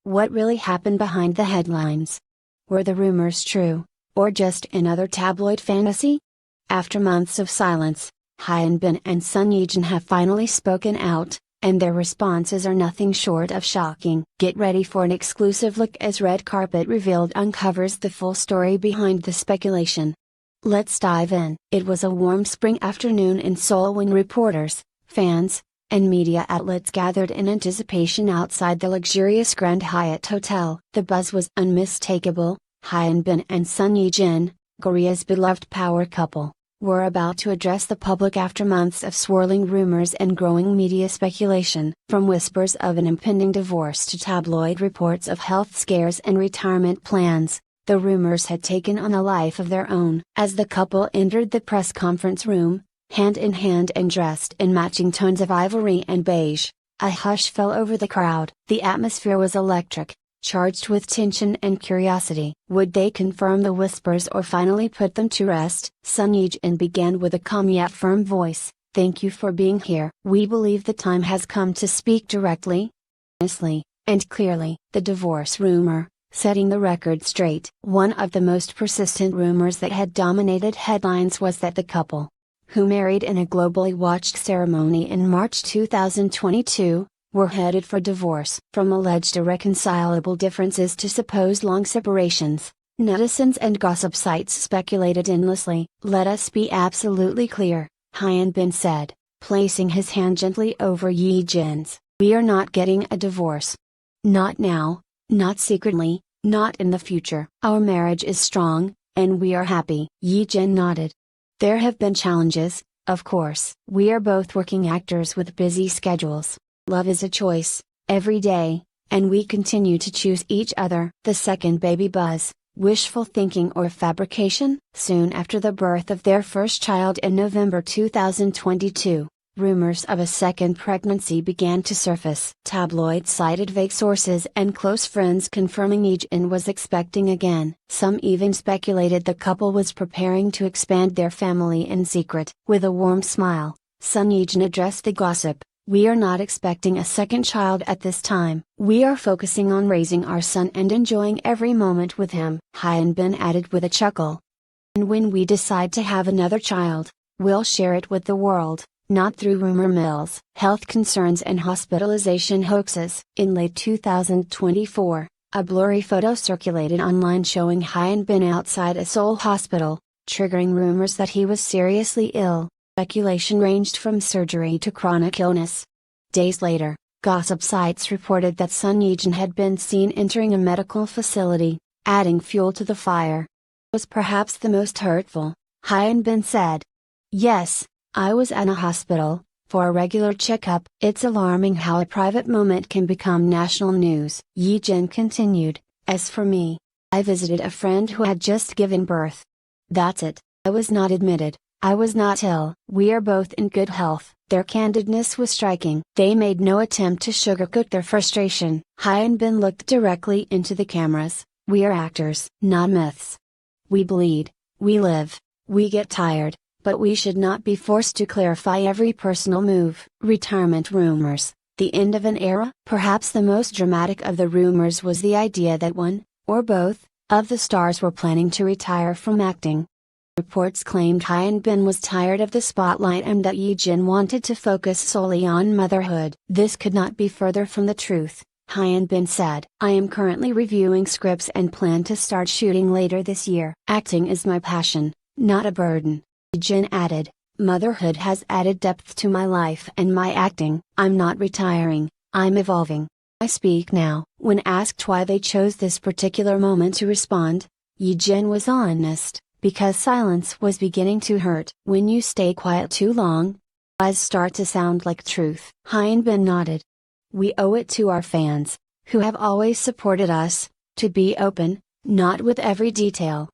What really happened behind the headlines? Were the rumors true, or just another tabloid fantasy? After months of silence, Hyun Bin and Son Ye-jin have finally spoken out, and their responses are nothing short of shocking. Get ready for an exclusive look as Red Carpet Revealed uncovers the full story behind the speculation. Let's dive in. It was a warm spring afternoon in Seoul when reporters, fans, and media outlets gathered in anticipation outside the luxurious Grand Hyatt Hotel. The buzz was unmistakable. Hyun Bin and Son Ye-jin, Korea's beloved power couple, were about to address the public after months of swirling rumors and growing media speculation. From whispers of an impending divorce to tabloid reports of health scares and retirement plans, the rumors had taken on a life of their own. As the couple entered the press conference room, hand in hand and dressed in matching tones of ivory and beige, a hush fell over the crowd. The atmosphere was electric, charged with tension and curiosity. Would they confirm the whispers or finally put them to rest? Son Ye-jin began with a calm yet firm voice. "Thank you for being here. We believe the time has come to speak directly, honestly, and clearly." The divorce rumor, setting the record straight. One of the most persistent rumors that had dominated headlines was that the couple, who married in a globally watched ceremony in March 2022, were headed for divorce. From alleged irreconcilable differences to supposed long separations, netizens and gossip sites speculated endlessly. "Let us be absolutely clear," Hyun Bin said, placing his hand gently over Ye-jin's. "We are not getting a divorce. Not now, not secretly, not in the future. Our marriage is strong, and we are happy." Ye-jin nodded. "There have been challenges, of course. We are both working actors with busy schedules. Love is a choice, every day, and we continue to choose each other." The second baby buzz, wishful thinking or fabrication? Soon after the birth of their first child in November 2022, rumors of a second pregnancy began to surface. Tabloids cited vague sources and close friends confirming Ye-jin was expecting again. Some even speculated the couple was preparing to expand their family in secret. With a warm smile, Son Ye-jin addressed the gossip. "We are not expecting a second child at this time. We are focusing on raising our son and enjoying every moment with him." Hyun Bin added with a chuckle. "And when we decide to have another child, we'll share it with the world, not through rumor mills." Health concerns and hospitalization hoaxes. In late 2024, a blurry photo circulated online showing Hyun Bin outside a Seoul hospital, triggering rumors that he was seriously ill. Speculation ranged from surgery to chronic illness. Days later, gossip sites reported that Son Ye-jin had been seen entering a medical facility, adding fuel to the fire. It was perhaps the most hurtful, Hyun Bin said. "Yes, I was at a hospital, for a regular checkup." It's alarming how a private moment can become national news. Ye-jin continued, "As for me, I visited a friend who had just given birth. That's it. I was not admitted. I was not ill. We are both in good health." Their candidness was striking. They made no attempt to sugarcoat their frustration. Hyun Bin looked directly into the cameras. "We are actors, not myths. We bleed, we live, we get tired, but we should not be forced to clarify every personal move." Retirement rumors, the end of an era? Perhaps the most dramatic of the rumors was the idea that one, or both, of the stars were planning to retire from acting. Reports claimed Hyun Bin was tired of the spotlight and that Ye-jin wanted to focus solely on motherhood. "This could not be further from the truth," Hyun Bin said. "I am currently reviewing scripts and plan to start shooting later this year. Acting is my passion, not a burden." Ye-jin added, "Motherhood has added depth to my life and my acting. I'm not retiring, I'm evolving. I speak now." When asked why they chose this particular moment to respond, Ye-jin was honest. "Because silence was beginning to hurt." When you stay quiet too long, lies start to sound like truth. Hyun Bin nodded. "We owe it to our fans, who have always supported us, to be open, not with every detail,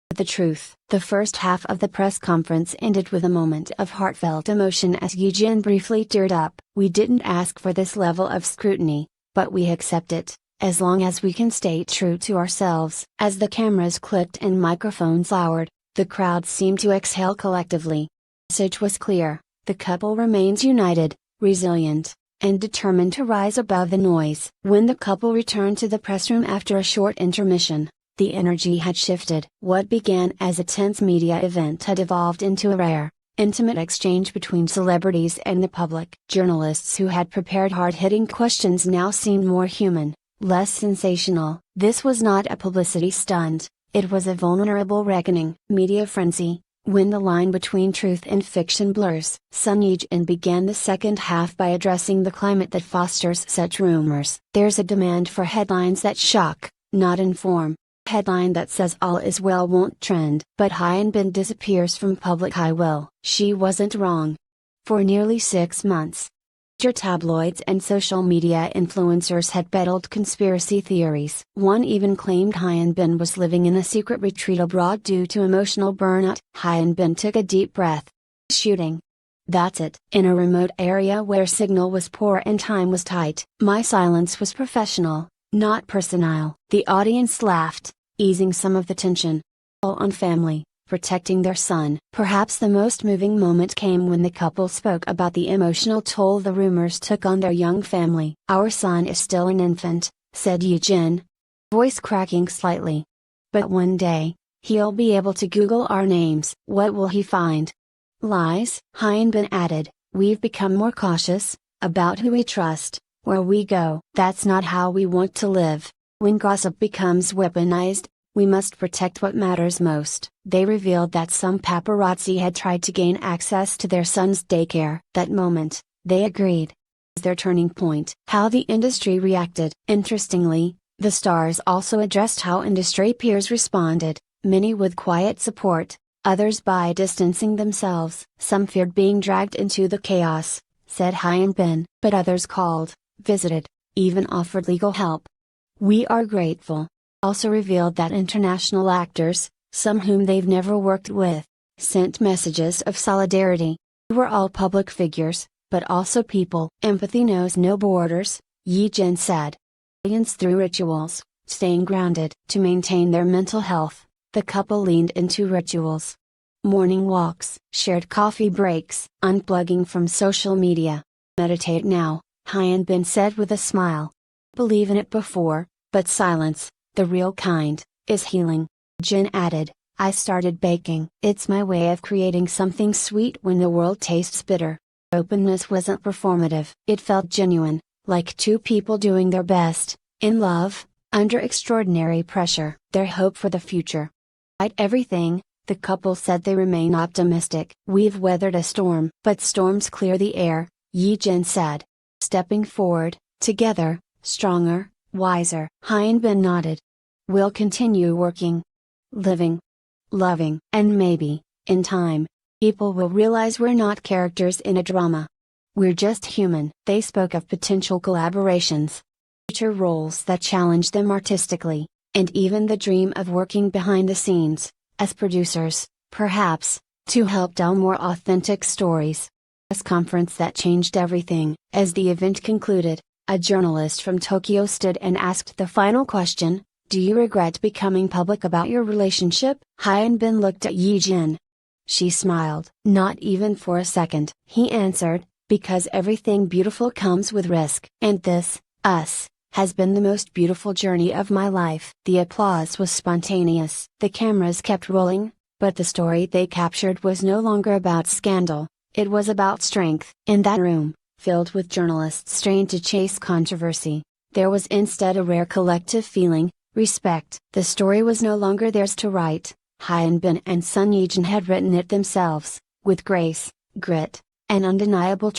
but the truth." The first half of the press conference ended with a moment of heartfelt emotion as Ye-jin briefly teared up. "We didn't ask for this level of scrutiny, but we accept it, as long as we can stay true to ourselves." As the cameras clicked and microphones lowered, the crowd seemed to exhale collectively. The message was clear: the couple remains united, resilient, and determined to rise above the noise. When the couple returned to the press room after a short intermission, the energy had shifted. What began as a tense media event had evolved into a rare, intimate exchange between celebrities and the public. Journalists who had prepared hard-hitting questions now seemed more human, less sensational. This was not a publicity stunt, it was a vulnerable reckoning. Media frenzy, when the line between truth and fiction blurs. Sun Yee-jin began the second half by addressing the climate that fosters such rumors. There's a demand for headlines that shock, not inform. Headline that says all is well won't trend. But Hyun Bin disappears from public eye. Well, she wasn't wrong. For nearly 6 months, major tabloids and social media influencers had peddled conspiracy theories. One even claimed Hyun Bin was living in a secret retreat abroad due to emotional burnout. Hyun Bin took a deep breath. Shooting. That's it. In a remote area where signal was poor and time was tight. My silence was professional, not personal. The audience laughed, easing some of the tension. All on family, protecting their son. Perhaps the most moving moment came when the couple spoke about the emotional toll the rumors took on their young family. Our son is still an infant, said Yee-jin, voice cracking slightly. But one day, he'll be able to Google our names. What will he find? Lies, Hyun Bin added. We've become more cautious about who we trust, where we go. That's not how we want to live. When gossip becomes weaponized, we must protect what matters most. They revealed that some paparazzi had tried to gain access to their son's daycare. That moment, they agreed, was their turning point. How the industry reacted. Interestingly, the stars also addressed how industry peers responded, many with quiet support, others by distancing themselves. Some feared being dragged into the chaos, said Hyun Bin, but others called, visited, even offered legal help. We are grateful. Also revealed that international actors, some whom they've never worked with, sent messages of solidarity. We were all public figures, but also people. Empathy knows no borders, Yee-jin said. Aliens through rituals, staying grounded. To maintain their mental health, the couple leaned into rituals. Morning walks, shared coffee breaks, unplugging from social media. Meditate now, Hyun Bin said with a smile. Believe in it before, but silence, the real kind, is healing. Jin added, I started baking. It's my way of creating something sweet when the world tastes bitter. Openness wasn't performative. It felt genuine, like two people doing their best, in love, under extraordinary pressure. Their hope for the future. Despite everything, the couple said they remain optimistic. We've weathered a storm. But storms clear the air, Yee-jin said. Stepping forward, together, stronger, wiser. Hyun Bin nodded. We'll continue working, living, loving. And maybe, in time, people will realize we're not characters in a drama. We're just human. They spoke of potential collaborations, future roles that challenge them artistically, and even the dream of working behind the scenes, as producers, perhaps, to help tell more authentic stories. A conference that changed everything. As the event concluded, a journalist from Tokyo stood and asked the final question, do you regret becoming public about your relationship? Hyun Bin looked at Yee-jin. She smiled. Not even for a second. He answered, because everything beautiful comes with risk. And this, us, has been the most beautiful journey of my life. The applause was spontaneous. The cameras kept rolling, but the story they captured was no longer about scandal, it was about strength. In that room, filled with journalists strained to chase controversy, there was instead a rare collective feeling, respect. The story was no longer theirs to write. Hyun Bin and Sun Yee-jin had written it themselves, with grace, grit, and undeniable